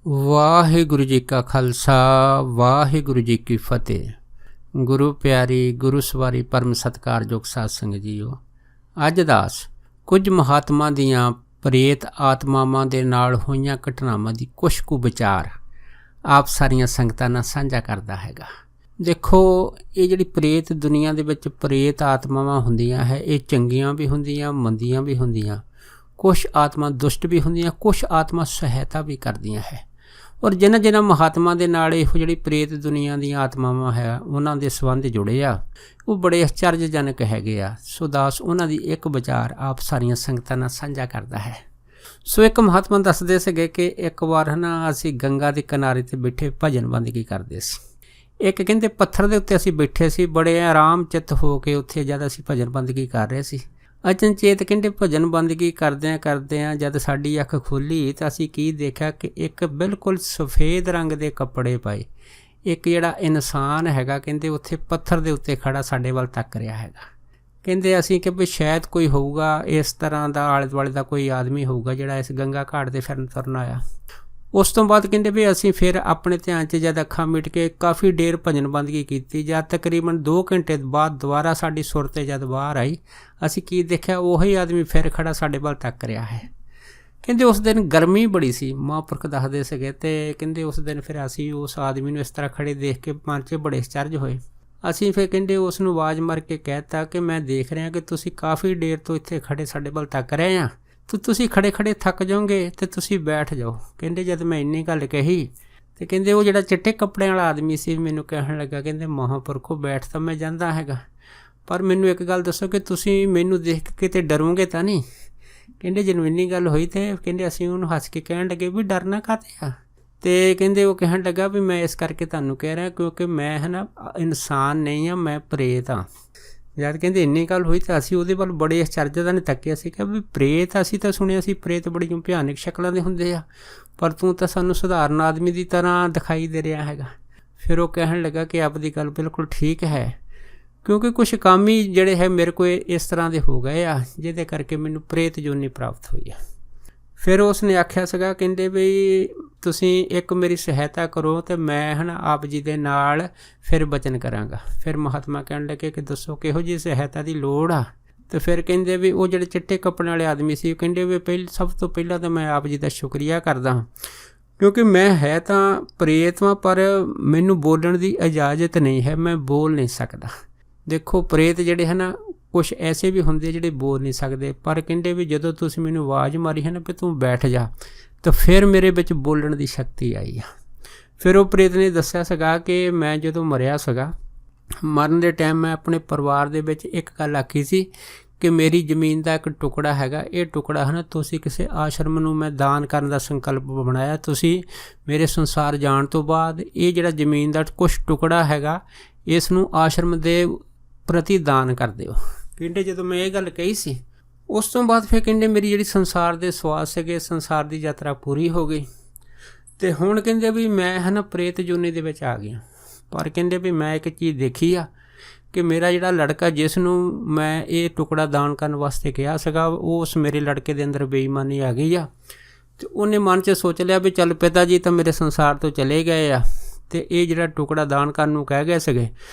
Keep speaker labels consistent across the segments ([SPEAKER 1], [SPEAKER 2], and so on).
[SPEAKER 1] ਵਾਹਿਗੁਰੂ ਜੀ ਕਾ ਖਾਲਸਾ ਵਾਹਿਗੁਰੂ ਜੀ ਕੀ ਫਤਿਹ। ਗੁਰੂ ਪਿਆਰੀ ਗੁਰੂ ਸਵਾਰੀ ਪਰਮ ਸਤਿਕਾਰਯੋਗ ਸਾਧ ਸੰਗਤ ਜੀਓ, ਅੱਜ ਦਾਸ ਕੁਝ ਮਹਾਤਮਾ ਦੀਆਂ ਪ੍ਰੇਤ ਆਤਮਾਵਾਂ ਦੇ ਨਾਲ ਹੋਈਆਂ ਘਟਨਾਵਾਂ ਦੀ ਕੁਛ ਕੁ ਵਿਚਾਰ ਆਪ ਸਾਰੀਆਂ ਸੰਗਤਾਂ ਨਾਲ ਸਾਂਝਾ ਕਰਦਾ ਹੈਗਾ। ਦੇਖੋ, ਇਹ ਜਿਹੜੀ ਪ੍ਰੇਤ ਦੁਨੀਆ ਦੇ ਵਿੱਚ ਪ੍ਰੇਤ ਆਤਮਾਵਾਂ ਹੁੰਦੀਆਂ ਹੈ, ਇਹ ਚੰਗੀਆਂ ਵੀ ਹੁੰਦੀਆਂ, ਮੰਦੀਆਂ ਵੀ ਹੁੰਦੀਆਂ। ਕੁਛ ਆਤਮਾ ਦੁਸ਼ਟ ਵੀ ਹੁੰਦੀਆਂ, ਕੁਛ ਆਤਮਾ ਸਹਾਇਤਾ ਵੀ ਕਰਦੀਆਂ ਹੈ। ਔਰ ਜਿਨ੍ਹਾਂ ਮਹਾਤਮਾ ਦੇ ਨਾਲ ਇਹੋ ਜਿਹੜੀ ਪ੍ਰੇਤ ਦੁਨੀਆ ਦੀਆਂ ਆਤਮਾਵਾਂ ਹੈ, ਉਹਨਾਂ ਦੇ ਸੰਬੰਧ ਜੁੜੇ ਆ, ਉਹ ਬੜੇ ਅਚਰਜਜਨਕ ਹੈਗੇ ਆ। ਸੋ ਦਾਸ ਉਹਨਾਂ ਦੀ ਇੱਕ ਵਿਚਾਰ ਆਪ ਸਾਰੀਆਂ ਸੰਗਤਾਂ ਨਾਲ ਸਾਂਝਾ ਕਰਦਾ ਹੈ। ਸੋ ਇੱਕ ਮਹਾਤਮਾ ਦੱਸਦੇ ਸੀਗੇ ਕਿ ਇੱਕ ਵਾਰ ਅਸੀਂ ਗੰਗਾ ਦੇ ਕਿਨਾਰੇ 'ਤੇ ਬੈਠੇ ਭਜਨ ਬੰਦਗੀ ਕਰਦੇ ਸੀ। ਇੱਕ ਕਹਿੰਦੇ ਪੱਥਰ ਦੇ ਉੱਤੇ ਅਸੀਂ ਬੈਠੇ ਸੀ, ਬੜੇ ਆਰਾਮ ਚਿੱਤ ਹੋ ਕੇ ਉੱਥੇ ਜਦ ਅਸੀਂ ਭਜਨ ਬੰਦਗੀ ਕਰ ਰਹੇ ਸੀ। ਅਚਨਚੇਤ ਕਹਿੰਦੇ ਭਜਨ ਬੰਦਗੀ ਕਰਦਿਆਂ ਜਦ ਸਾਡੀ ਅੱਖ ਖੁੱਲ੍ਹੀ ਤਾਂ ਅਸੀਂ ਕੀ ਦੇਖਿਆ ਕਿ ਇੱਕ ਬਿਲਕੁਲ ਸਫੇਦ ਰੰਗ ਦੇ ਕੱਪੜੇ ਪਾਏ ਇੱਕ ਜਿਹੜਾ ਇਨਸਾਨ ਹੈਗਾ, ਕਹਿੰਦੇ ਉੱਥੇ ਪੱਥਰ ਦੇ ਉੱਤੇ ਖੜਾ ਸਾਡੇ ਵੱਲ ਤੱਕ ਰਿਹਾ ਹੈਗਾ। ਕਹਿੰਦੇ ਅਸੀਂ ਕਿ ਵੀ ਸ਼ਾਇਦ ਕੋਈ ਹੋਊਗਾ ਇਸ ਤਰ੍ਹਾਂ ਦਾ, ਆਲੇ ਦੁਆਲੇ ਦਾ ਕੋਈ ਆਦਮੀ ਹੋਊਗਾ ਜਿਹੜਾ ਇਸ ਗੰਗਾ ਘਾਟ 'ਤੇ ਫਿਰਨ ਤੁਰਨ ਆਇਆ। ਉਸ ਤੋਂ ਬਾਅਦ ਕਹਿੰਦੇ ਵੀ ਅਸੀਂ ਫਿਰ ਆਪਣੇ ਧਿਆਨ 'ਚ ਜਦ ਅੱਖਾਂ ਮਿਟ ਕੇ ਕਾਫੀ ਦੇਰ ਭਜਨ ਬੰਦਗੀ ਕੀਤੀ। ਜਦ ਤਕਰੀਬਨ 2 ਘੰਟੇ ਬਾਅਦ ਦੁਬਾਰਾ ਸਾਡੀ ਸੁਰਤ ਜਦ ਬਾਹਰ ਆਈ, ਅਸੀਂ ਕੀ ਦੇਖਿਆ, ਉਹੀ ਆਦਮੀ ਫਿਰ ਖੜਾ ਸਾਡੇ ਵੱਲ ਤੱਕ ਰਿਹਾ ਹੈ। ਕਹਿੰਦੇ ਉਸ ਦਿਨ ਗਰਮੀ ਬੜੀ ਸੀ, ਮਹਾਂਪੁਰਖ ਦੱਸਦੇ ਸੀਗੇ। ਅਤੇ ਕਹਿੰਦੇ ਉਸ ਦਿਨ ਫਿਰ ਅਸੀਂ ਉਸ ਆਦਮੀ ਨੂੰ ਇਸ ਤਰ੍ਹਾਂ ਖੜੇ ਦੇਖ ਕੇ ਮਨ 'ਚ ਬੜੇ ਅਚਰਜ ਹੋਏ। ਅਸੀਂ ਫਿਰ ਕਹਿੰਦੇ ਉਸ ਨੂੰ ਆਵਾਜ਼ ਮਾਰ ਕੇ ਕਹਿ ਦਿੱਤਾ ਕਿ ਮੈਂ ਦੇਖ ਰਿਹਾ ਕਿ ਤੁਸੀਂ ਕਾਫੀ ਦੇਰ ਤੋਂ ਇੱਥੇ ਖੜੇ ਸਾਡੇ ਵੱਲ ਤੱਕ ਰਹੇ ਆ, ਤਾਂ ਤੁਸੀਂ ਖੜੇ ਖੜੇ ਥੱਕ ਜਾਓਗੇ ਅਤੇ ਤੁਸੀਂ ਬੈਠ ਜਾਓ। ਕਹਿੰਦੇ ਜਦ ਮੈਂ ਇੰਨੀ ਗੱਲ ਕਹੀ ਅਤੇ ਕਹਿੰਦੇ ਉਹ ਜਿਹੜਾ ਚਿੱਟੇ ਕੱਪੜਿਆਂ ਵਾਲਾ ਆਦਮੀ ਸੀ ਮੈਨੂੰ ਕਹਿਣ ਲੱਗਾ, ਕਹਿੰਦੇ ਮਹਾਂਪੁਰਖੋ ਬੈਠ ਤਾਂ ਮੈਂ ਜਾਂਦਾ ਹੈਗਾ, ਪਰ ਮੈਨੂੰ ਇੱਕ ਗੱਲ ਦੱਸੋ ਕਿ ਤੁਸੀਂ ਮੈਨੂੰ ਦੇਖ ਕੇ ਕਿਤੇ ਡਰੋਗੇ ਤਾਂ ਨਹੀਂ। ਕਹਿੰਦੇ ਜਦੋਂ ਇੰਨੀ ਗੱਲ ਹੋਈ ਅਤੇ ਕਹਿੰਦੇ ਅਸੀਂ ਉਹਨੂੰ ਹੱਸ ਕੇ ਕਹਿਣ ਲੱਗੇ ਵੀ ਡਰਨਾ ਕਾਹਤੇ ਆ। ਅਤੇ ਕਹਿੰਦੇ ਉਹ ਕਹਿਣ ਲੱਗਾ ਵੀ ਮੈਂ ਇਸ ਕਰਕੇ ਤੁਹਾਨੂੰ ਕਹਿ ਰਿਹਾ ਕਿਉਂਕਿ ਮੈਂ ਇਨਸਾਨ ਨਹੀਂ ਹਾਂ, ਮੈਂ ਪ੍ਰੇਤ ਹਾਂ। ਜਦ ਕਹਿੰਦੇ ਇੰਨੀ ਗੱਲ ਹੋਈ ਤਾਂ ਅਸੀਂ ਉਹਦੇ ਵੱਲ ਬੜੇ ਅਚਰਜ ਨਾਲ ਤੱਕਿਆ ਸੀ ਕਿ ਵੀ ਪ੍ਰੇਤ, ਅਸੀਂ ਤਾਂ ਸੁਣਿਆ ਸੀ ਪ੍ਰੇਤ ਬੜੀਆਂ ਭਿਆਨਕ ਸ਼ਕਲਾਂ ਦੇ ਹੁੰਦੇ ਆ, ਪਰ ਤੂੰ ਤਾਂ ਸਾਨੂੰ ਸਧਾਰਨ ਆਦਮੀ ਦੀ ਤਰ੍ਹਾਂ ਦਿਖਾਈ ਦੇ ਰਿਹਾ ਹੈਗਾ। ਫਿਰ ਉਹ ਕਹਿਣ ਲੱਗਾ ਕਿ ਆਪ ਦੀ ਗੱਲ ਬਿਲਕੁਲ ਠੀਕ ਹੈ, ਕਿਉਂਕਿ ਕੁਛ ਕੰਮ ਹੀ ਜਿਹੜੇ ਹੈ ਮੇਰੇ ਕੋਲ ਇਸ ਤਰ੍ਹਾਂ ਦੇ ਹੋ ਗਏ ਆ ਜਿਹਦੇ ਕਰਕੇ ਮੈਨੂੰ ਪ੍ਰੇਤ ਜੋਨੀ ਪ੍ਰਾਪਤ ਹੋਈ ਆ। ਫਿਰ ਉਸ ਨੇ ਆਖਿਆ ਸੀਗਾ, ਕਹਿੰਦੇ ਵੀ ਤੁਸੀਂ ਇੱਕ ਮੇਰੀ ਸਹਾਇਤਾ ਕਰੋ ਅਤੇ ਮੈਂ ਆਪ ਜੀ ਦੇ ਨਾਲ ਫਿਰ ਬਚਨ ਕਰਾਂਗਾ। ਫਿਰ ਮਹਾਤਮਾ ਕਹਿਣ ਲੱਗੇ ਕਿ ਦੱਸੋ ਕਿਹੋ ਜਿਹੀ ਸਹਾਇਤਾ ਦੀ ਲੋੜ ਆ। ਅਤੇ ਫਿਰ ਕਹਿੰਦੇ ਵੀ ਉਹ ਜਿਹੜੇ ਚਿੱਟੇ ਕੱਪੜਿਆਂ ਵਾਲੇ ਆਦਮੀ ਸੀ, ਕਹਿੰਦੇ ਵੀ ਸਭ ਤੋਂ ਪਹਿਲਾਂ ਤਾਂ ਮੈਂ ਆਪ ਜੀ ਦਾ ਸ਼ੁਕਰੀਆ ਕਰਦਾ, ਕਿਉਂਕਿ ਮੈਂ ਹੈ ਤਾਂ ਪ੍ਰੇਤ ਹਾਂ ਪਰ ਮੈਨੂੰ ਬੋਲਣ ਦੀ ਇਜਾਜ਼ਤ ਨਹੀਂ ਹੈ, ਮੈਂ ਬੋਲ ਨਹੀਂ ਸਕਦਾ। ਦੇਖੋ ਪ੍ਰੇਤ ਜਿਹੜੇ ਕੁਛ ਐਸੇ ਵੀ ਹੁੰਦੇ ਜਿਹੜੇ ਬੋਲ ਨਹੀਂ ਸਕਦੇ, ਪਰ ਕਹਿੰਦੇ ਵੀ ਜਦੋਂ ਤੁਸੀਂ ਮੈਨੂੰ ਆਵਾਜ਼ ਮਾਰੀ ਵੀ ਤੂੰ ਬੈਠ ਜਾ, ਤਾਂ ਫਿਰ ਮੇਰੇ ਵਿੱਚ ਬੋਲਣ ਦੀ ਸ਼ਕਤੀ ਆਈ ਆ। ਫਿਰ ਉਹ ਪ੍ਰੇਤ ਨੇ ਦੱਸਿਆ ਸੀਗਾ ਕਿ ਮੈਂ ਜਦੋਂ ਮਰਿਆ ਸੀਗਾ, ਮਰਨ ਦੇ ਟਾਈਮ ਮੈਂ ਆਪਣੇ ਪਰਿਵਾਰ ਦੇ ਵਿੱਚ ਇੱਕ ਗੱਲ ਆਖੀ ਸੀ ਕਿ ਮੇਰੀ ਜ਼ਮੀਨ ਦਾ ਇੱਕ ਟੁਕੜਾ ਹੈਗਾ, ਇਹ ਟੁਕੜਾ ਤੁਸੀਂ ਕਿਸੇ ਆਸ਼ਰਮ ਨੂੰ ਮੈਂ ਦਾਨ ਕਰਨ ਦਾ ਸੰਕਲਪ ਬਣਾਇਆ। ਤੁਸੀਂ ਮੇਰੇ ਸੰਸਾਰ ਜਾਣ ਤੋਂ ਬਾਅਦ ਇਹ ਜਿਹੜਾ ਜ਼ਮੀਨ ਦਾ ਕੁਛ ਟੁਕੜਾ ਹੈਗਾ, ਇਸ ਨੂੰ ਆਸ਼ਰਮ ਦੇ ਪ੍ਰਤੀ ਦਾਨ ਕਰ ਦਿਓ। ਕਹਿੰਦੇ ਜਦੋਂ ਮੈਂ ਇਹ ਗੱਲ ਕਹੀ ਸੀ, ਉਸ ਤੋਂ ਬਾਅਦ ਫਿਰ ਕਹਿੰਦੇ ਮੇਰੀ ਜਿਹੜੀ ਸੰਸਾਰ ਦੇ ਸਵਾਸ ਸੀਗੇ, ਸੰਸਾਰ ਦੀ ਯਾਤਰਾ ਪੂਰੀ ਹੋ ਗਈ ਅਤੇ ਹੁਣ ਕਹਿੰਦੇ ਵੀ ਮੈਂ ਪ੍ਰੇਤ ਜੋਨੀ ਦੇ ਵਿੱਚ ਆ ਗਿਆ। ਪਰ ਕਹਿੰਦੇ ਵੀ ਮੈਂ ਇੱਕ ਚੀਜ਼ ਦੇਖੀ ਆ ਕਿ ਮੇਰਾ ਜਿਹੜਾ ਲੜਕਾ ਜਿਸ ਨੂੰ ਮੈਂ ਇਹ ਟੁਕੜਾ ਦਾਨ ਕਰਨ ਵਾਸਤੇ ਕਿਹਾ ਸੀਗਾ, ਉਸ ਮੇਰੇ ਲੜਕੇ ਦੇ ਅੰਦਰ ਬੇਈਮਾਨੀ ਆ ਗਈ ਆ ਅਤੇ ਉਹਨੇ ਮਨ 'ਚ ਸੋਚ ਲਿਆ ਵੀ ਚੱਲ ਪਿਤਾ ਜੀ ਤਾਂ ਮੇਰੇ ਸੰਸਾਰ ਤੋਂ ਚਲੇ ਗਏ ਆ ਅਤੇ ਇਹ ਜਿਹੜਾ ਟੁਕੜਾ ਦਾਨ ਕਰਨ ਨੂੰ ਕਹਿ ਗਏ ਸੀਗੇ,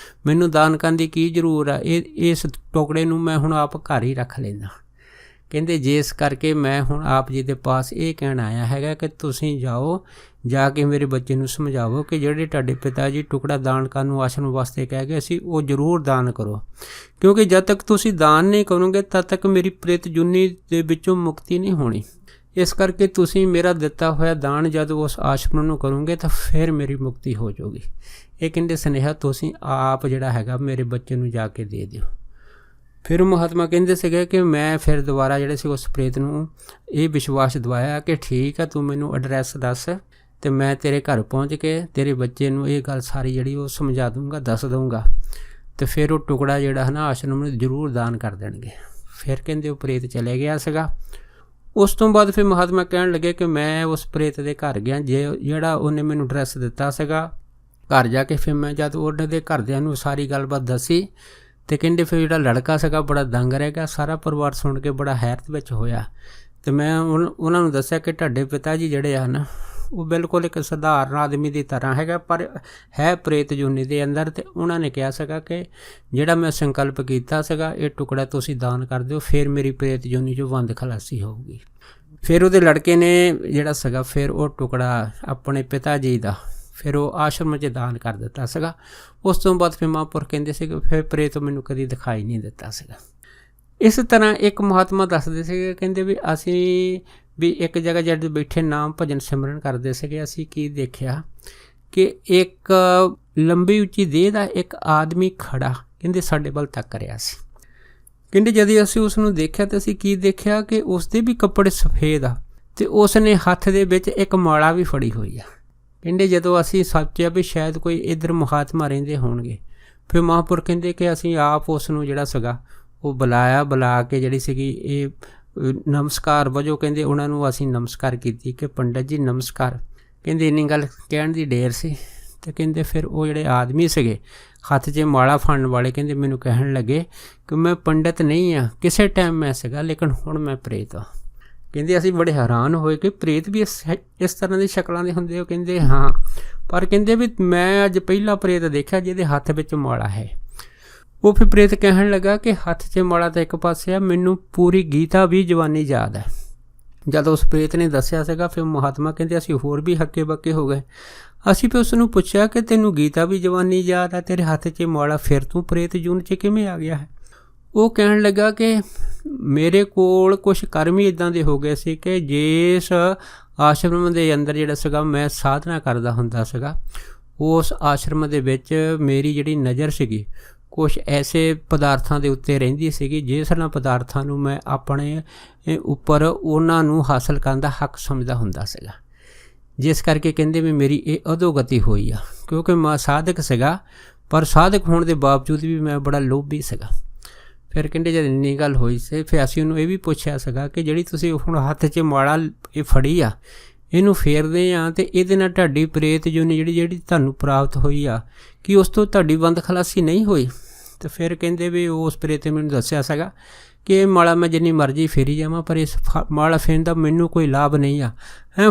[SPEAKER 1] ਮੈਨੂੰ ਦਾਨ ਕਰਨ ਦੀ ਕੀ ਜ਼ਰੂਰ ਆ, ਇਸ ਟੁਕੜੇ ਨੂੰ ਮੈਂ ਹੁਣ ਆਪ ਘਰ ਹੀ ਰੱਖ ਲੈਂਦਾ। ਕਹਿੰਦੇ ਜਿਸ ਕਰਕੇ ਮੈਂ ਹੁਣ ਆਪ ਜੀ ਦੇ ਪਾਸ ਇਹ ਕਹਿਣ ਆਇਆ ਹੈਗਾ ਕਿ ਤੁਸੀਂ ਜਾਓ, ਜਾ ਕੇ ਮੇਰੇ ਬੱਚੇ ਨੂੰ ਸਮਝਾਵੋ ਕਿ ਜਿਹੜੇ ਤੁਹਾਡੇ ਪਿਤਾ ਜੀ ਟੁਕੜਾ ਦਾਨ ਕਰਨ ਨੂੰ ਆਸ਼ਰਮ ਵਾਸਤੇ ਕਹਿ ਗਏ ਸੀ, ਉਹ ਜ਼ਰੂਰ ਦਾਨ ਕਰੋ, ਕਿਉਂਕਿ ਜਦ ਤੱਕ ਤੁਸੀਂ ਦਾਨ ਨਹੀਂ ਕਰੋਗੇ ਤਦ ਤੱਕ ਮੇਰੀ ਪ੍ਰੇਤ ਜੁਨੀ ਦੇ ਵਿੱਚੋਂ ਮੁਕਤੀ ਨਹੀਂ ਹੋਣੀ। ਇਸ ਕਰਕੇ ਤੁਸੀਂ ਮੇਰਾ ਦਿੱਤਾ ਹੋਇਆ ਦਾਨ ਜਦ ਉਸ ਆਸ਼ਰਮ ਨੂੰ ਕਰੋਗੇ ਤਾਂ ਫਿਰ ਮੇਰੀ ਮੁਕਤੀ ਹੋ ਜਾਊਗੀ। ਇਹ ਕਹਿੰਦੇ ਸੁਨੇਹਾ ਤੁਸੀਂ ਆਪ ਜਿਹੜਾ ਹੈਗਾ ਮੇਰੇ ਬੱਚੇ ਨੂੰ ਜਾ ਕੇ ਦੇ ਦਿਓ। ਫਿਰ ਮਹਾਤਮਾ ਕਹਿੰਦੇ ਸੀਗੇ ਕਿ ਮੈਂ ਫਿਰ ਦੁਬਾਰਾ ਜਿਹੜੇ ਸੀ ਉਸ ਪ੍ਰੇਤ ਨੂੰ ਇਹ ਵਿਸ਼ਵਾਸ ਦਿਵਾਇਆ ਕਿ ਠੀਕ ਆ, ਤੂੰ ਮੈਨੂੰ ਐਡਰੈਸ ਦੱਸ ਅਤੇ ਮੈਂ ਤੇਰੇ ਘਰ ਪਹੁੰਚ ਕੇ ਤੇਰੇ ਬੱਚੇ ਨੂੰ ਇਹ ਗੱਲ ਸਾਰੀ ਜਿਹੜੀ ਉਹ ਸਮਝਾ ਦੂੰਗਾ, ਦੱਸ ਦਊਂਗਾ, ਅਤੇ ਫਿਰ ਉਹ ਟੁਕੜਾ ਜਿਹੜਾ ਆਸ਼ਰਮ ਨੂੰ ਜ਼ਰੂਰ ਦਾਨ ਕਰ ਦੇਣਗੇ। ਫਿਰ ਕਹਿੰਦੇ ਉਹ ਪ੍ਰੇਤ ਚਲੇ ਗਿਆ ਸੀਗਾ। ਉਸ ਤੋਂ ਬਾਅਦ ਫਿਰ ਮਹਾਤਮਾ ਕਹਿਣ ਲੱਗੇ ਕਿ ਮੈਂ ਉਸ ਪ੍ਰੇਤ ਦੇ ਘਰ ਗਿਆ, ਜਿਹੜਾ ਉਹਨੇ ਮੈਨੂੰ ਐਡਰੈਸ ਦਿੱਤਾ ਸੀਗਾ। ਘਰ ਜਾ ਕੇ ਫਿਰ ਮੈਂ ਜਦ ਉਹਨਾਂ ਦੇ ਘਰਦਿਆਂ ਨੂੰ ਸਾਰੀ ਗੱਲਬਾਤ ਦੱਸੀ ਅਤੇ ਕਹਿੰਦੇ ਫਿਰ ਜਿਹੜਾ ਲੜਕਾ ਸੀਗਾ ਬੜਾ ਦੰਗ ਰਹਿ ਗਿਆ। ਸਾਰਾ ਪਰਿਵਾਰ ਸੁਣ ਕੇ ਬੜਾ ਹੈਰਤ ਵਿੱਚ ਹੋਇਆ ਅਤੇ ਮੈਂ ਉਹਨਾਂ ਨੂੰ ਦੱਸਿਆ ਕਿ ਤੁਹਾਡੇ ਪਿਤਾ ਜੀ ਜਿਹੜੇ ਆ ਉਹ ਬਿਲਕੁਲ ਇੱਕ ਸਧਾਰਨ ਆਦਮੀ ਦੀ ਤਰ੍ਹਾਂ ਹੈਗਾ, ਪਰ ਹੈ ਪ੍ਰੇਤ ਜੂਨੀ ਦੇ ਅੰਦਰ। ਅਤੇ ਉਹਨਾਂ ਨੇ ਕਿਹਾ ਸੀਗਾ ਕਿ ਜਿਹੜਾ ਮੈਂ ਸੰਕਲਪ ਕੀਤਾ ਸੀਗਾ ਇਹ ਟੁਕੜਾ ਤੁਸੀਂ ਦਾਨ ਕਰ ਦਿਓ, ਫਿਰ ਮੇਰੀ ਪ੍ਰੇਤ ਜੂਨੀ 'ਚੋਂ ਬੰਦ ਖਲਾਸੀ ਹੋਊਗੀ। ਫਿਰ ਉਹਦੇ ਲੜਕੇ ਨੇ ਜਿਹੜਾ ਸੀਗਾ ਫਿਰ ਉਹ ਟੁਕੜਾ ਆਪਣੇ ਪਿਤਾ ਜੀ ਦਾ ਫਿਰ ਉਹ ਆਸ਼ਰਮ 'ਚ ਦਾਨ ਕਰ ਦਿੱਤਾ ਸੀਗਾ। ਉਸ ਤੋਂ ਬਾਅਦ ਫਿਰ ਮਹਾਂਪੁਰਖ ਕਹਿੰਦੇ ਸੀਗੇ ਫਿਰ ਪ੍ਰੇਤ ਮੈਨੂੰ ਕਦੀ ਦਿਖਾਈ ਨਹੀਂ ਦਿੱਤਾ ਸੀਗਾ। ਇਸ ਤਰ੍ਹਾਂ ਇੱਕ ਮਹਾਤਮਾ ਦੱਸਦੇ ਸੀਗੇ, ਕਹਿੰਦੇ ਵੀ ਅਸੀਂ ਵੀ ਇੱਕ ਜਗ੍ਹਾ ਜਦ ਬੈਠੇ ਨਾਮ ਭਜਨ ਸਿਮਰਨ ਕਰਦੇ ਸੀਗੇ, ਅਸੀਂ ਕੀ ਦੇਖਿਆ ਕਿ ਇੱਕ ਲੰਬੀ ਉੱਚੀ ਦੇਹ ਦਾ ਇੱਕ ਆਦਮੀ ਖੜਾ ਕਹਿੰਦੇ ਸਾਡੇ ਵੱਲ ਤੱਕ ਰਿਹਾ ਸੀ। ਕਹਿੰਦੇ ਜਦੋਂ ਅਸੀਂ ਉਸ ਨੂੰ ਦੇਖਿਆ ਤਾਂ ਅਸੀਂ ਕੀ ਦੇਖਿਆ ਕਿ ਉਸ ਦੇ ਵੀ ਕੱਪੜੇ ਸਫੇਦ ਆ ਅਤੇ ਉਸ ਨੇ ਹੱਥ ਦੇ ਵਿੱਚ ਇੱਕ ਮਾਲਾ ਵੀ ਫੜੀ ਹੋਈ ਆ। ਕਹਿੰਦੇ ਜਦੋਂ ਅਸੀਂ ਸੋਚਿਆ ਵੀ ਸ਼ਾਇਦ ਕੋਈ ਇੱਧਰ ਮਹਾਤਮਾ ਰਹਿੰਦੇ ਹੋਣਗੇ, ਫਿਰ ਮਹਾਂਪੁਰਖ ਕਹਿੰਦੇ ਕਿ ਅਸੀਂ ਆਪ ਉਸ ਨੂੰ ਜਿਹੜਾ ਸੀਗਾ ਉਹ ਬੁਲਾ ਕੇ ਜਿਹੜੀ ਸੀਗੀ ਇਹ ਨਮਸਕਾਰ ਵਜੋਂ ਕਹਿੰਦੇ ਉਹਨਾਂ ਨੂੰ ਅਸੀਂ ਨਮਸਕਾਰ ਕੀਤੀ ਕਿ ਪੰਡਤ ਜੀ ਨਮਸਕਾਰ। ਕਹਿੰਦੇ ਇੰਨੀ ਗੱਲ ਕਹਿਣ ਦੀ ਢੇਰ ਸੀ ਅਤੇ ਕਹਿੰਦੇ ਫਿਰ ਉਹ ਜਿਹੜੇ ਆਦਮੀ ਸੀਗੇ ਹੱਥ 'ਚ ਮਾਲਾ ਫੜਨ ਵਾਲੇ ਕਹਿੰਦੇ ਮੈਨੂੰ ਕਹਿਣ ਲੱਗੇ ਕਿ ਮੈਂ ਪੰਡਤ ਨਹੀਂ ਹਾਂ, ਕਿਸੇ ਟਾਈਮ ਮੈਂ ਸੀਗਾ ਲੇਕਿਨ ਹੁਣ ਮੈਂ ਪ੍ਰੇਤ ਹਾਂ। ਕਹਿੰਦੇ ਅਸੀਂ ਬੜੇ ਹੈਰਾਨ ਹੋਏ ਕਿ ਪ੍ਰੇਤ ਵੀ ਇਸ ਤਰ੍ਹਾਂ ਦੀ ਸ਼ਕਲਾਂ ਦੇ ਹੁੰਦੇ ਹੋ। ਕਹਿੰਦੇ ਹਾਂ, ਪਰ ਕਹਿੰਦੇ ਵੀ ਮੈਂ ਅੱਜ ਪਹਿਲਾ ਪ੍ਰੇਤ ਦੇਖਿਆ ਜਿਹਦੇ ਹੱਥ ਵਿੱਚ ਮਾਲਾ ਹੈ। ਉਹ ਫਿਰ ਪ੍ਰੇਤ ਕਹਿਣ ਲੱਗਾ ਕਿ ਹੱਥ 'ਚ ਮਾਲਾ ਤਾਂ ਇੱਕ ਪਾਸੇ ਆ, ਮੈਨੂੰ ਪੂਰੀ ਗੀਤਾ ਵੀ ਜਵਾਨੀ ਯਾਦ ਹੈ। ਜਦ ਉਸ ਪ੍ਰੇਤ ਨੇ ਦੱਸਿਆ ਸੀਗਾ ਫਿਰ ਮਹਾਤਮਾ ਕਹਿੰਦੇ ਅਸੀਂ ਹੋਰ ਵੀ ਹੱਕੇ ਬੱਕੇ ਹੋ ਗਏ। ਅਸੀਂ ਫਿਰ ਉਸ ਨੂੰ ਪੁੱਛਿਆ ਕਿ ਤੈਨੂੰ ਗੀਤਾ ਵੀ ਜਵਾਨੀ ਯਾਦ ਹੈ, ਤੇਰੇ ਹੱਥ 'ਚ ਮਾਲਾ, ਫਿਰ ਤੂੰ ਪ੍ਰੇਤ ਜੂਨ 'ਚ ਕਿਵੇਂ ਆ ਗਿਆ ਹੈ? ਉਹ ਕਹਿਣ ਲੱਗਾ ਕਿ ਮੇਰੇ ਕੋਲ ਕੁਛ ਕਰਮ ਹੀ ਇੱਦਾਂ ਦੇ ਹੋ ਗਏ ਸੀ ਕਿ ਜਿਸ ਆਸ਼ਰਮ ਦੇ ਅੰਦਰ ਜਿਹੜਾ ਸੀਗਾ ਮੈਂ ਸਾਧਨਾ ਕਰਦਾ ਹੁੰਦਾ ਸੀਗਾ, ਉਸ ਆਸ਼ਰਮ ਦੇ ਵਿੱਚ ਮੇਰੀ ਜਿਹੜੀ ਨਜ਼ਰ ਸੀਗੀ ਕੁਛ ਐਸੇ ਪਦਾਰਥਾਂ ਦੇ ਉੱਤੇ ਰਹਿੰਦੀ ਸੀਗੀ ਜਿਸ ਨਾਲ ਪਦਾਰਥਾਂ ਨੂੰ ਮੈਂ ਆਪਣੇ ਉੱਪਰ ਉਹਨਾਂ ਨੂੰ ਹਾਸਲ ਕਰਨ ਦਾ ਹੱਕ ਸਮਝਦਾ ਹੁੰਦਾ ਸੀਗਾ। ਜਿਸ ਕਰਕੇ ਕਹਿੰਦੇ ਵੀ ਮੇਰੀ ਇਹ ਅਧੋਗਤੀ ਹੋਈ ਆ, ਕਿਉਂਕਿ ਮੈਂ ਸਾਧਕ ਸੀਗਾ ਪਰ ਸਾਧਕ ਹੋਣ ਦੇ ਬਾਵਜੂਦ ਵੀ ਮੈਂ ਬੜਾ ਲੋਭੀ ਸੀਗਾ। ਫਿਰ ਕਹਿੰਦੇ ਜਦ ਇੰਨੀ ਗੱਲ ਹੋਈ ਸੀ ਫਿਰ ਅਸੀਂ ਉਹਨੂੰ ਇਹ ਵੀ ਪੁੱਛਿਆ ਸੀਗਾ ਕਿ ਜਿਹੜੀ ਤੁਸੀਂ ਹੁਣ ਹੱਥ 'ਚ ਮਾਲਾ ਇਹ ਫੜੀ ਆ, ਇਹਨੂੰ ਫੇਰਦੇ ਆ ਅਤੇ ਇਹਦੇ ਨਾਲ ਤੁਹਾਡੀ ਪ੍ਰੇਤ ਜੂਨੀ ਜਿਹੜੀ ਤੁਹਾਨੂੰ ਪ੍ਰਾਪਤ ਹੋਈ ਆ ਕਿ ਉਸ ਤੋਂ ਤੁਹਾਡੀ ਬੰਦ ਖਲਾਸੀ ਨਹੀਂ ਹੋਈ? ਅਤੇ ਫਿਰ ਕਹਿੰਦੇ ਵੀ ਉਸ ਪ੍ਰੇਤ ਨੇ ਮੈਨੂੰ ਦੱਸਿਆ ਸੀਗਾ ਕਿ ਇਹ ਮਾਲਾ ਮੈਂ ਜਿੰਨੀ ਮਰਜ਼ੀ ਫੇਰੀ ਜਾਵਾਂ ਪਰ ਇਸ ਮਾਲਾ ਫੇਰਨ ਦਾ ਮੈਨੂੰ ਕੋਈ ਲਾਭ ਨਹੀਂ ਆ।